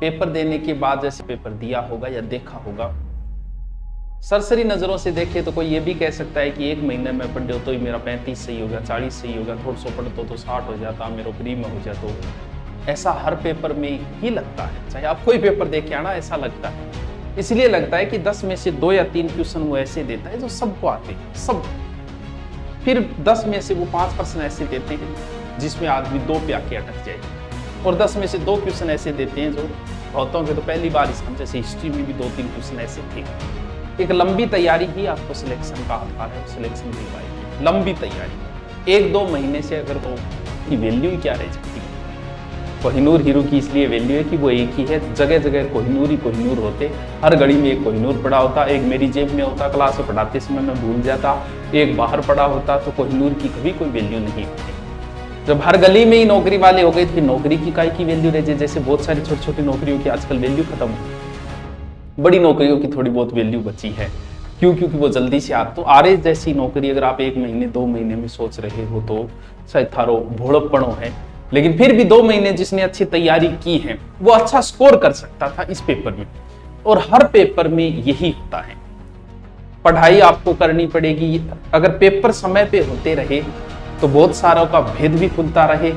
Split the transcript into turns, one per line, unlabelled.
Paper देने के बाद जैसे पेपर दिया होगा या देखा होगा, सरसरी नजरों से देखे तो कोई ये भी कह सकता है कि एक महीने में पढ़ तो ही मेरा 35 सही हो गया, 40 सही हो गया, थोड़ा सो पढ़ तो 60 हो जाता, मेरा प्री में हो जाता। तो ऐसा हर पेपर में ही लगता है, चाहे आप कोई पेपर देखे आना ऐसा लगता है। इसलिए लगता है कि 10 में से 2 या 3 क्वेश्चन वो ऐसे देता है जो सबको आते हैं, सब। फिर 10 में से वो 5% ऐसे देते हैं जिसमें आदमी 2 पे आके अटक जाए, और 10 में से 2 क्वेश्चन ऐसे देते हैं जो बहुतों के तो पहली बार इसमें, जैसे हिस्ट्री में भी 2-3 क्वेश्चन ऐसे थे। एक लंबी तैयारी ही आपको सिलेक्शन का आधार है, सिलेक्शन नहीं पाएगी। लंबी तैयारी 1-2 महीने से अगर तो की वैल्यू ही क्या रह सकती है। कोहिनूर हीरो की इसलिए वैल्यू है कि वो एक ही है, जगह जगह कोहिनूर ही कोहिनूर होते, हर घड़ी में एक कोहिनूर पड़ा होता। एक मेरी जेब में होता, क्लास में पढ़ाते समय मैं भूल जाता, एक बाहर पड़ा होता, तो कोहिनूर की कभी कोई वैल्यू नहीं होती। जब हर गली में ही नौकरी वाले हो गए तो फिर नौकरी की काय की वैल्यू रह जाए। जैसे बहुत सारी छोटी छोटी नौकरियों की आजकल वैल्यू खत्म हो, बड़ी नौकरियों की थोड़ी बहुत वैल्यू बची है। क्यों? क्योंकि वो जल्दी से तो आरए जैसी नौकरी अगर आप 1 महीने 2 महीने में सोच रहे हो तो शायद थारो भोड़पणो है, लेकिन फिर भी 2 महीने जिसने अच्छी तैयारी की है वो अच्छा स्कोर कर सकता था इस पेपर में। और हर पेपर में यही होता है, पढ़ाई आपको करनी पड़ेगी। अगर पेपर समय पे होते रहे तो बहुत सारों का भेद भी खुलता रहे,